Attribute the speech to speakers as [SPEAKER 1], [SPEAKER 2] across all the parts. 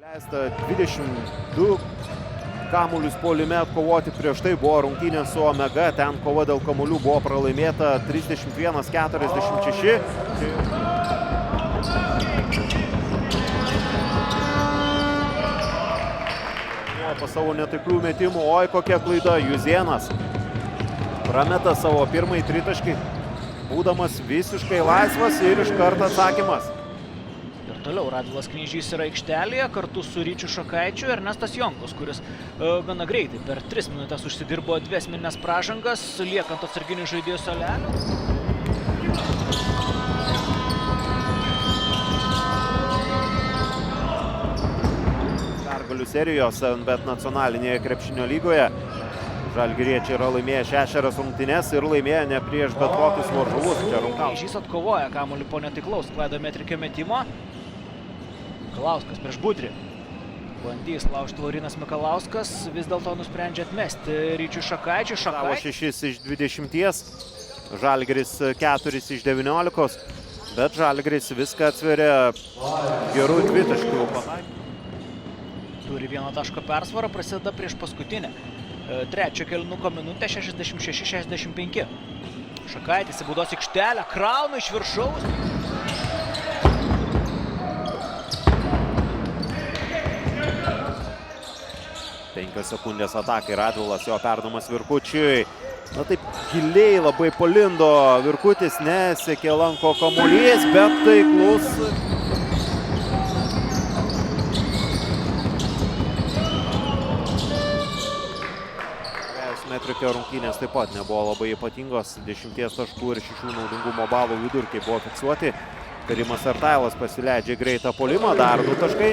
[SPEAKER 1] Leista 22 kamuolius puolime atkovoti, prieš tai buvo rungtynės su Omega, ten kova dėl kamuolių buvo pralaimėta 31-46. Po savo netaiklių metimų, oi kokia klaida, Juzėnas prameta savo pirmąjį tritaškį, būdamas visiškai laisvas ir iš karto atsakymas.
[SPEAKER 2] Ir toliau Radvilas Knyžys yra aikštelėje kartu su Ryčiu Šakaičiu ir Ernestas Jonkus, kuris gana greitai per 3 minutės užsidirbo 2 asmenines pražangas, liekant atsarginių žaidėjų suolelio.
[SPEAKER 1] Pergalių serijos bet nacionalinėje krepšinio lygoje žalgiriečiai yra laimėję 6 rungtynes ir laimėję ne prieš bet kokius varžovus.
[SPEAKER 2] Knyžys atkovoja kamuolį po netaiklaus klaido metrikio metimo. Mikalauskas prieš Budrį. Bandys laužti Laurinas Mikalauskas, vis dėlto nusprendžia atmesti Ryčiui Šakaičiui.
[SPEAKER 1] Šakavo 6 iš 20, Žalgiris 4 iš 19, bet Žalgiris viską atsveria gerų dvitaškių.
[SPEAKER 2] Turi 1 taško persvarą, prasideda prieš paskutinę. Trečio kėlinuko minutę 66-65. Šakaitis įbaudos aikštelę, krauna iš viršaus.
[SPEAKER 1] 5 sekundės atakai, Radvilas, jo perdamas Virkučiui. Na taip giliai labai palindo Virkutis, nesiekė lanko kamuolys, bet taiklus. Metrikio rungtynės taip pat nebuvo labai ypatingos, 10 taškų ir 6 naudingumo balų vidurkiai buvo fiksuoti. Karimas Artailas pasileidžia greitą puolimą, dar 2 taškai.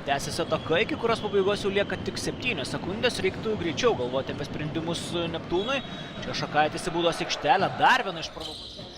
[SPEAKER 2] Tęsiasi ataka, iki kurios pabaigos jau lieka tik 7 sekundės, reiktų greičiau galvoti apie sprendimus Neptūnui. Čia Šakaitis į baudos aikštelę, dar viena iš provokų.